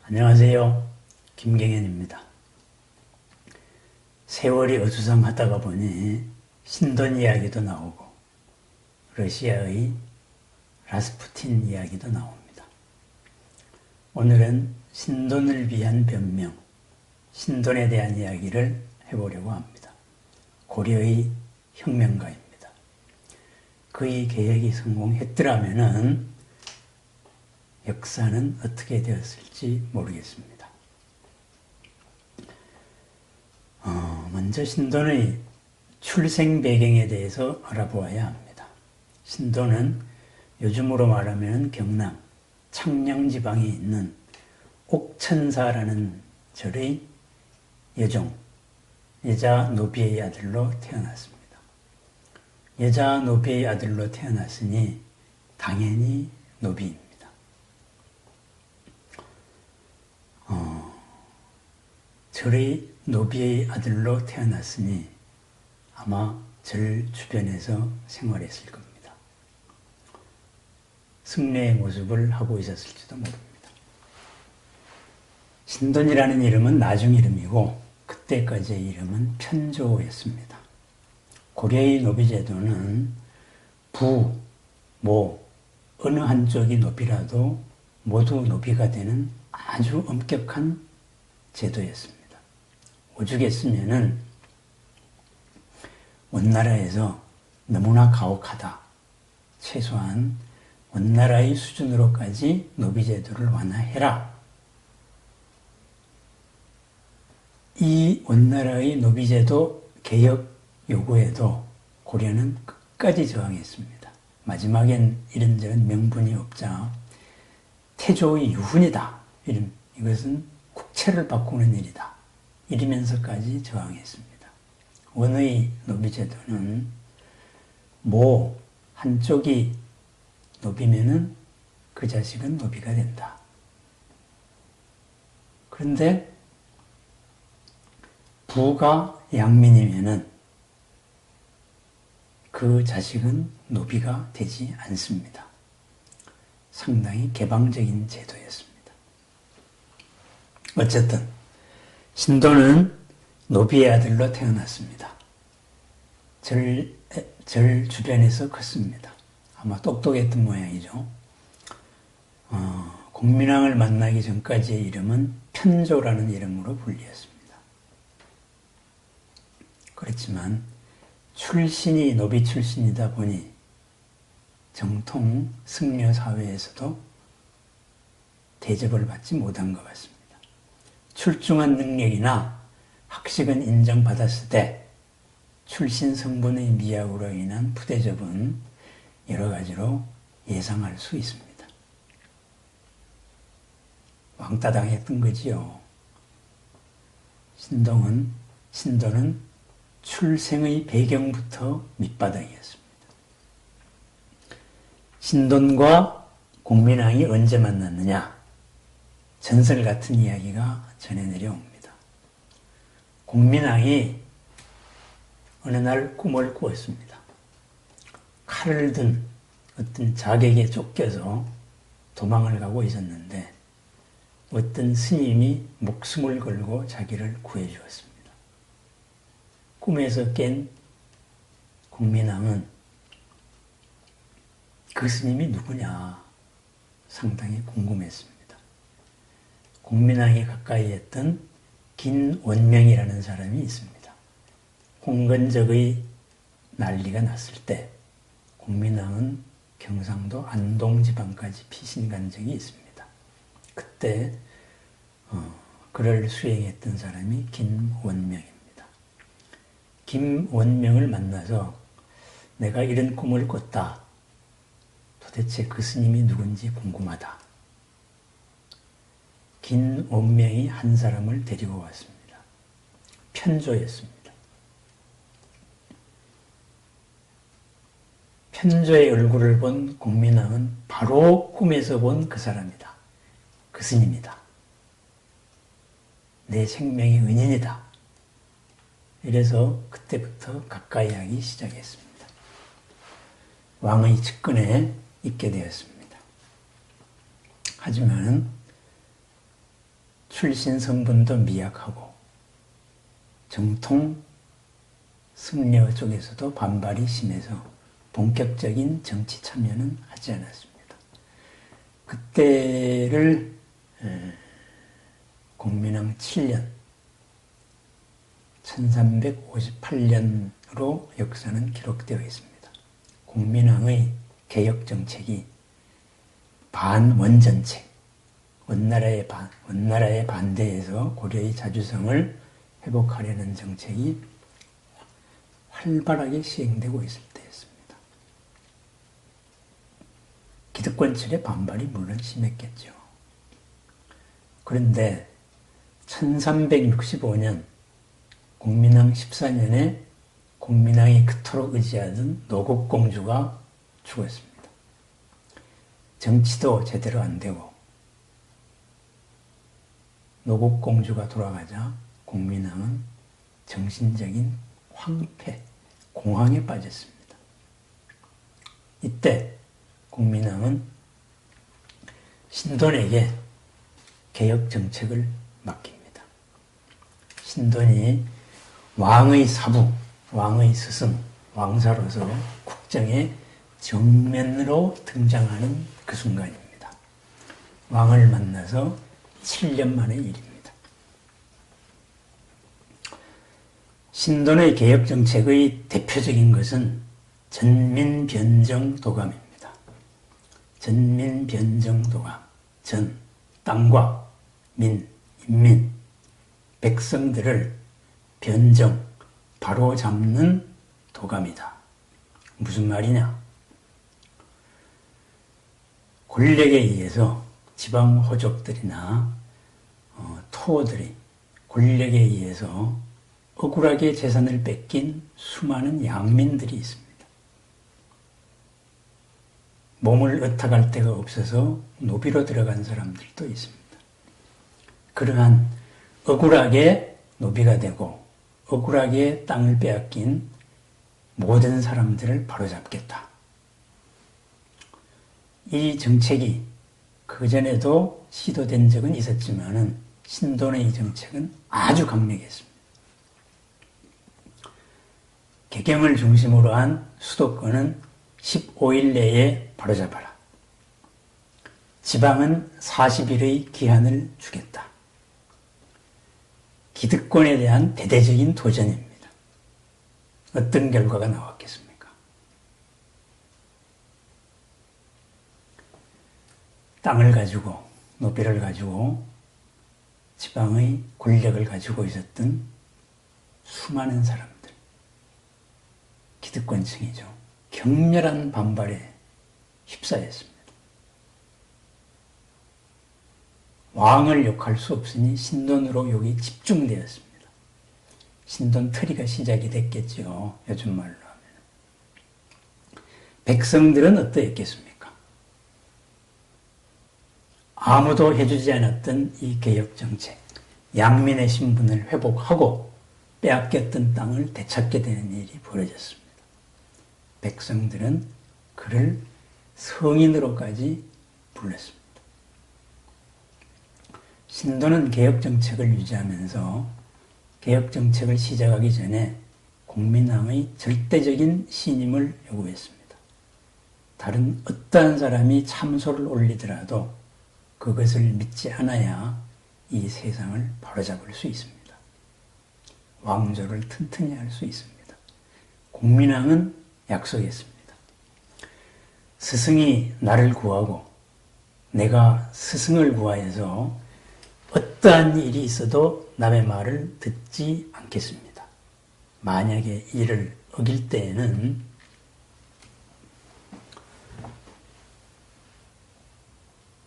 안녕하세요. 김경현입니다. 세월이 어수선하다가 보니 신돈 이야기도 나오고 러시아의 라스푸틴 이야기도 나옵니다. 오늘은 신돈을 위한 변명, 신돈에 대한 이야기를 해보려고 합니다. 고려의 혁명가입니다. 그의 계획이 성공했더라면 역사는 어떻게 되었을지 모르겠습니다. 먼저 신돈의 출생 배경에 대해서 알아보아야 합니다. 신돈은 요즘으로 말하면 경남 창녕 지방에 있는 옥천사라는 절의 여종, 여자 노비의 아들로 태어났습니다. 여자 노비의 아들로 태어났으니 당연히 노비입니다. 절의 노비의 아들로 태어났으니 아마 절 주변에서 생활했을 겁니다. 승려의 모습을 하고 있었을지도 모릅니다. 신돈이라는 이름은 나중 이름이고 그때까지의 이름은 편조였습니다. 고려의 노비제도는 부, 모, 어느 한쪽이 노비라도 모두 노비가 되는 아주 엄격한 제도였습니다. 오죽했으면은 원나라에서 너무나 가혹하다. 최소한 원나라의 수준으로까지 노비제도를 완화해라. 이 원나라의 노비제도 개혁 요구에도 고려는 끝까지 저항했습니다. 마지막엔 이런저런 명분이 없자 태조의 유훈이다. 이것은 국채를 바꾸는 일이다. 이러면서까지 저항했습니다. 원의 노비제도는 모 한쪽이 노비면은 그 자식은 노비가 된다. 그런데 부가 양민이면은 그 자식은 노비가 되지 않습니다. 상당히 개방적인 제도였습니다. 어쨌든 신돈은 노비의 아들로 태어났습니다. 절 주변에서 컸습니다. 아마 똑똑했던 모양이죠. 공민왕을 만나기 전까지의 이름은 편조라는 이름으로 불리었습니다. 그렇지만 출신이 노비 출신이다 보니 정통 승려 사회에서도 대접을 받지 못한 것 같습니다. 출중한 능력이나 학식은 인정받았을 때 출신 성분의 미약으로 인한 부대접은 여러 가지로 예상할 수 있습니다. 왕따 당했던 거지요. 신돈은 출생의 배경부터 밑바닥이었습니다. 신돈과 공민왕이 언제 만났느냐? 전설 같은 이야기가 전해 내려옵니다. 공민왕이 어느 날 꿈을 꾸었습니다. 칼을 든 어떤 작에게 쫓겨서 도망을 가고 있었는데 어떤 스님이 목숨을 걸고 자기를 구해주었습니다. 꿈에서 깬 공민왕은 그 스님이 누구냐 상당히 궁금했습니다. 공민왕이 가까이 했던 긴원명이라는 사람이 있습니다. 홍건적의 난리가 났을 때 공민왕은 경상도 안동지방까지 피신 간 적이 있습니다. 그때 그를 수행했던 사람이 김원명입니다. 김원명을 만나서 내가 이런 꿈을 꿨다. 도대체 그 스님이 누군지 궁금하다. 긴원명이 한 사람을 데리고 왔습니다. 편조였습니다. 편조의 얼굴을 본 공민왕은 바로 꿈에서 본 그 사람이다. 그 스님이다. 내 생명의 은인이다. 이래서 그때부터 가까이 하기 시작했습니다. 왕의 측근에 있게 되었습니다. 하지만 출신 성분도 미약하고 정통 승려 쪽에서도 반발이 심해서 본격적인 정치 참여는 하지 않았습니다. 그때를 공민왕 7년 1358년으로 역사는 기록되어 있습니다. 공민왕의 개혁정책이 반원전책, 원나라의 반대에서 고려의 자주성을 회복하려는 정책이 활발하게 시행되고 있을 때였습니다. 기득권층의 반발이 물론 심했겠죠. 그런데 1365년 공민왕 14년에 공민왕이 그토록 의지하던 노국공주가 죽었습니다. 정치도 제대로 안 되고 노국공주가 돌아가자 공민왕은 정신적인 황폐, 공황에 빠졌습니다. 이때 공민왕은 신돈에게 개혁 정책을 맡깁니다. 신돈이 왕의 사부, 왕의 스승, 왕사로서 국정에 정면으로 등장하는 그 순간입니다. 왕을 만나서 7년 만의 일입니다. 신돈의 개혁정책의 대표적인 것은 전민변정도감입니다. 전민변정도감, 전, 땅과 민, 인민, 백성들을 변정, 바로잡는 도감이다. 무슨 말이냐? 권력에 의해서 지방 호족들이나 토호들이 권력에 의해서 억울하게 재산을 뺏긴 수많은 양민들이 있습니다. 몸을 의탁할 데가 없어서 노비로 들어간 사람들도 있습니다. 그러한 억울하게 노비가 되고 억울하게 땅을 빼앗긴 모든 사람들을 바로잡겠다. 이 정책이 그전에도 시도된 적은 있었지만 신돈의 이 정책은 아주 강력했습니다. 개경을 중심으로 한 수도권은 15일 내에 바로잡아라. 지방은 40일의 기한을 주겠다. 기득권에 대한 대대적인 도전입니다. 어떤 결과가 나왔겠습니까? 땅을 가지고, 노비를 가지고 지방의 권력을 가지고 있었던 수많은 사람들, 기득권층이죠. 격렬한 반발에 휩싸였습니다. 왕을 욕할 수 없으니 신돈으로 욕이 집중되었습니다. 신돈 트리가 시작이 됐겠죠. 요즘 말로 하면. 백성들은 어떠했겠습니까? 아무도 해주지 않았던 이 개혁정책, 양민의 신분을 회복하고 빼앗겼던 땅을 되찾게 되는 일이 벌어졌습니다. 백성들은 그를 성인으로까지 불렀습니다. 신돈은 개혁정책을 유지하면서 개혁정책을 시작하기 전에 공민왕의 절대적인 신임을 요구했습니다. 다른 어떠한 사람이 참소를 올리더라도 그것을 믿지 않아야 이 세상을 바로잡을 수 있습니다. 왕조를 튼튼히 할 수 있습니다. 공민왕은 약속했습니다. 스승이 나를 구하고 내가 스승을 구하여서 어떠한 일이 있어도 남의 말을 듣지 않겠습니다. 만약에 이를 어길 때에는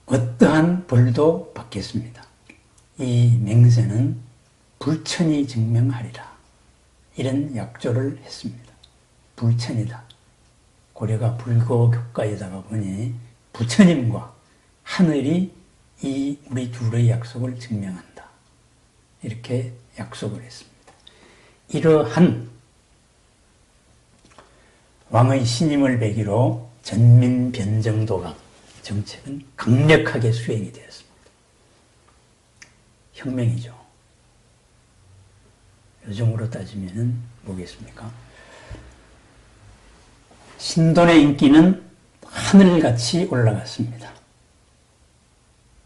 어떠한 벌도 받겠습니다. 이 맹세는 불천이 증명하리라. 이런 약조를 했습니다. 불천이다. 고려가 불교교가에다가 보니 부처님과 하늘이 이 우리 둘의 약속을 증명한다. 이렇게 약속을 했습니다. 이러한 왕의 신임을 배기로 전민변정도감 정책은 강력하게 수행이 되었습니다. 혁명이죠. 요즘으로 따지면은 뭐겠습니까? 신돈의 인기는 하늘같이 올라갔습니다.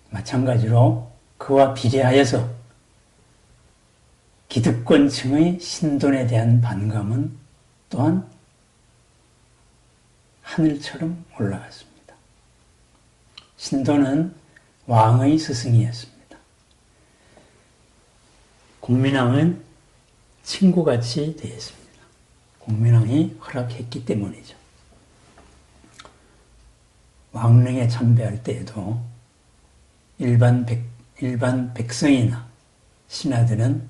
마찬가지로 그와 비례하여서 기득권층의 신돈에 대한 반감은 또한 하늘처럼 올라갔습니다. 신돈은 왕의 스승이었습니다. 공민왕은 친구같이 대했습니다. 공민왕이 허락했기 때문이죠. 왕릉에 참배할 때에도 일반 백성이나 신하들은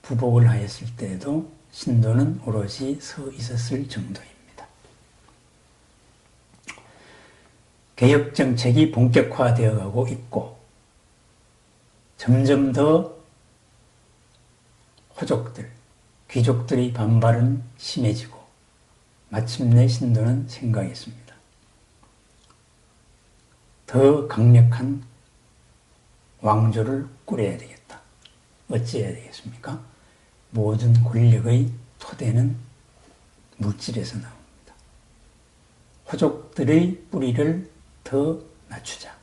부복을 하였을 때에도 신도는 오롯이 서 있었을 정도입니다. 개혁 정책이 본격화되어 가고 있고 점점 더 호족들, 귀족들의 반발은 심해지고 마침내 신도는 생각했습니다. 더 강력한 왕조를 꾸려야 되겠다. 어찌해야 되겠습니까? 모든 권력의 토대는 물질에서 나옵니다. 호족들의 뿌리를 더 낮추자.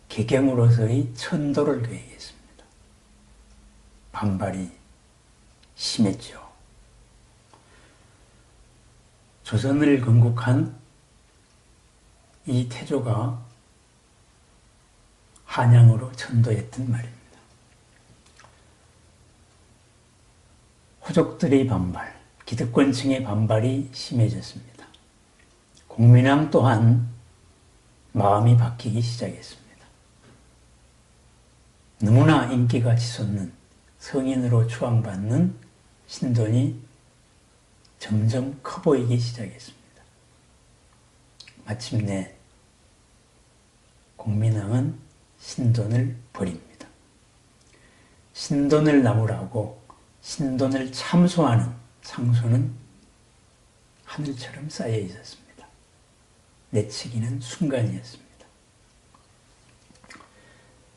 개경으로서의 천도를 계획했습니다. 반발이 심했죠. 조선을 건국한 이 태조가 한양으로 천도했던 말입니다. 호족들의 반발, 기득권층의 반발이 심해졌습니다. 공민왕 또한 마음이 바뀌기 시작했습니다. 너무나 인기가 치솟는 성인으로 추앙받는 신돈이 점점 커 보이기 시작했습니다. 마침내 공민왕은 신돈을 버립니다. 신돈을 나무라고 신돈을 참소하는 상소는 하늘처럼 쌓여 있었습니다. 내치기는 순간이었습니다.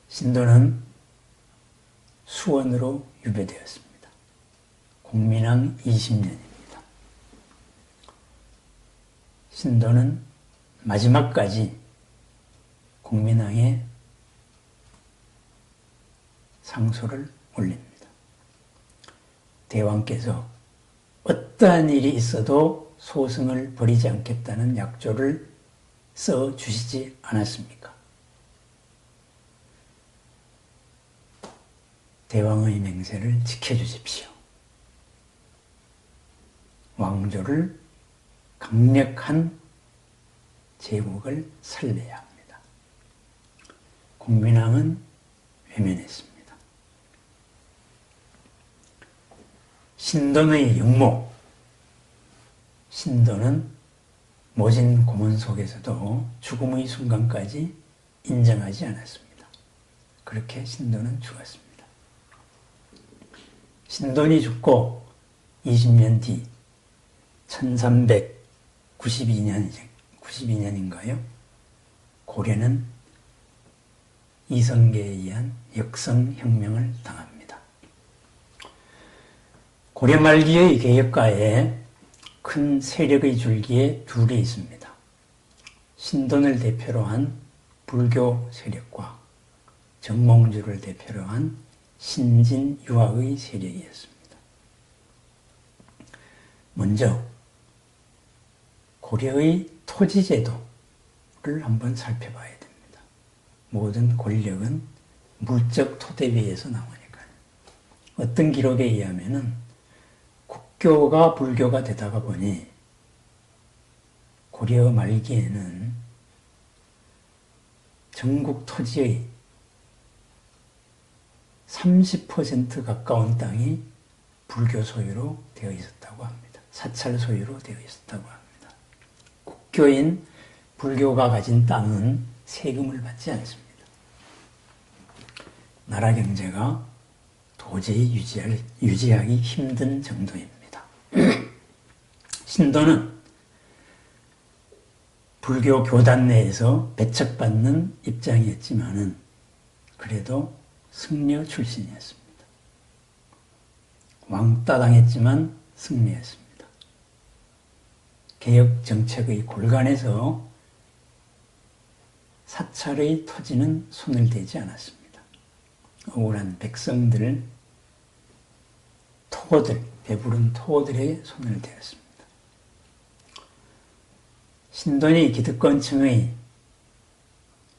신돈은 수원으로 유배되었습니다. 공민왕 20년입니다. 신돈은 마지막까지 공민왕의 상소를 올립니다. 대왕께서 어떠한 일이 있어도 소승을 버리지 않겠다는 약조를 써 주시지 않았습니까? 대왕의 맹세를 지켜주십시오. 왕조를 강력한 제국을 살려야 합니다. 공민왕은 외면했습니다. 신돈의 역모, 신돈은 모진 고문 속에서도 죽음의 순간까지 인정하지 않았습니다. 그렇게 신돈은 죽었습니다. 신돈이 죽고 20년 뒤 1392년인가요? 고려는 이성계에 의한 역성혁명을 당합니다. 고려 말기의 개혁가에 큰 세력의 줄기에 둘이 있습니다. 신돈을 대표로 한 불교 세력과 정몽주를 대표로 한 신진유학의 세력이었습니다. 먼저 고려의 토지제도를 한번 살펴봐야 됩니다. 모든 권력은 물적 토대 위에서 나오니까요. 어떤 기록에 의하면은 국교가 불교가 되다가 보니 고려 말기에는 전국 토지의 30% 가까운 땅이 불교 소유로 되어 있었다고 합니다. 사찰 소유로 되어 있었다고 합니다. 국교인 불교가 가진 땅은 세금을 받지 않습니다. 나라 경제가 도저히 유지하기 힘든 정도입니다. 신돈은 불교 교단 내에서 배척받는 입장이었지만은 그래도 승려 출신이었습니다. 왕따 당했지만 승리했습니다. 개혁 정책의 골간에서 사찰의 토지는 손을 대지 않았습니다. 억울한 백성들, 토고들, 배부른 토고들에게 손을 대었습니다. 신돈이 기득권층의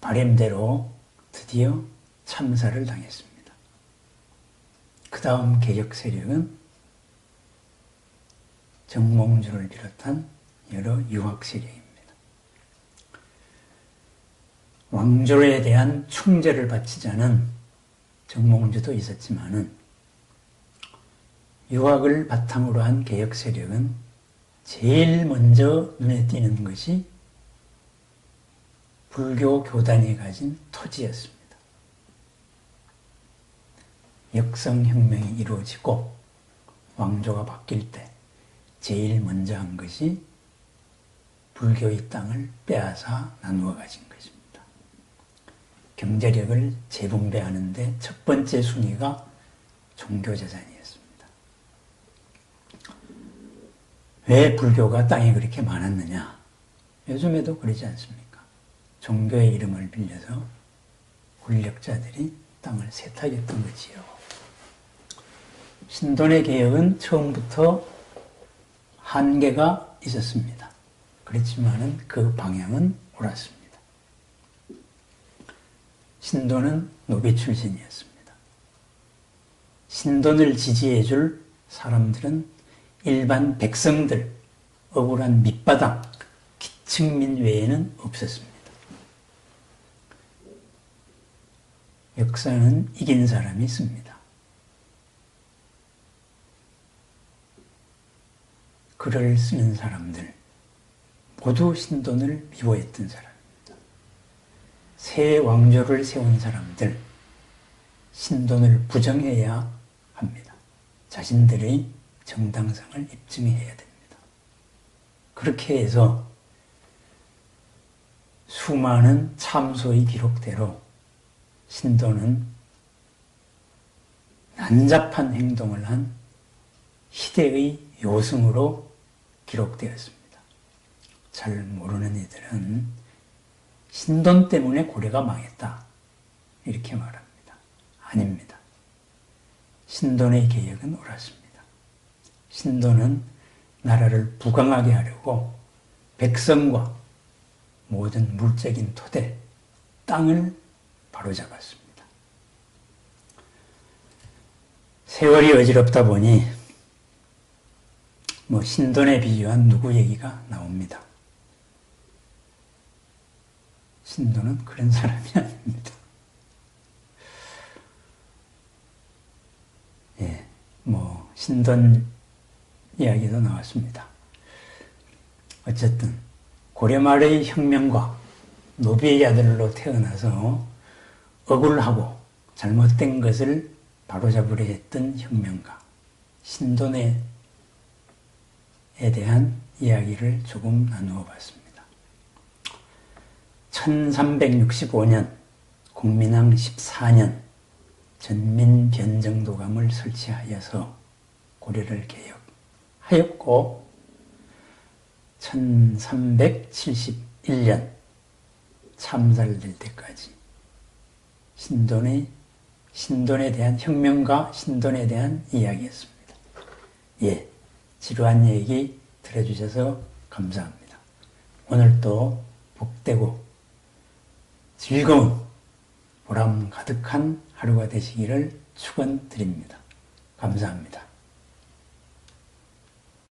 바램대로 드디어 참사를 당했습니다. 그 다음 개혁 세력은 정몽주를 비롯한 여러 유학 세력입니다. 왕조에 대한 충제를 바치자는 정몽주도 있었지만은 유학을 바탕으로 한 개혁 세력은 제일 먼저 눈에 띄는 것이 불교 교단이 가진 토지였습니다. 역성혁명이 이루어지고 왕조가 바뀔 때 제일 먼저 한 것이 불교의 땅을 빼앗아 나누어 가진 것입니다. 경제력을 재분배하는 데 첫 번째 순위가 종교재산이었습니다. 왜 불교가 땅에 그렇게 많았느냐? 요즘에도 그러지 않습니까? 종교의 이름을 빌려서 권력자들이 땅을 세탁했던 거지요. 신돈의 개혁은 처음부터 한계가 있었습니다. 그렇지만은 그 방향은 옳았습니다. 신돈은 노비 출신이었습니다. 신돈을 지지해줄 사람들은 일반 백성들, 억울한 밑바닥, 기층민 외에는 없었습니다. 역사는 이긴 사람이 씁니다. 글을 쓰는 사람들 모두 신돈을 미워했던 사람입니다. 새 왕조를 세운 사람들 신돈을 부정해야 합니다. 자신들의 정당성을 입증해야 됩니다. 그렇게 해서 수많은 참소의 기록대로 신돈은 난잡한 행동을 한 희대의 요승으로 기록되었습니다. 잘 모르는 이들은 신돈 때문에 고려가 망했다 이렇게 말합니다. 아닙니다. 신돈의 개혁은 옳았습니다. 신돈은 나라를 부강하게 하려고 백성과 모든 물적인 토대, 땅을 바로잡았습니다. 세월이 어지럽다 보니 신돈에 비유한 누구 얘기가 나옵니다. 신돈은 그런 사람이 아닙니다. 신돈 이야기도 나왔습니다. 어쨌든 고려 말의 혁명과 노비의 아들로 태어나서 억울하고 잘못된 것을 바로잡으려 했던 혁명가 신돈에 대한 이야기를 조금 나누어 봤습니다. 1365년 공민왕 14년 전민변정도감을 설치하여서 고려를 개혁하였고 1371년 참살될 때까지 신돈에 대한 혁명가 신돈에 대한 이야기였습니다. 지루한 얘기 들어주셔서 감사합니다. 오늘도 복되고 즐거운 보람 가득한 하루가 되시기를 축원드립니다. 감사합니다.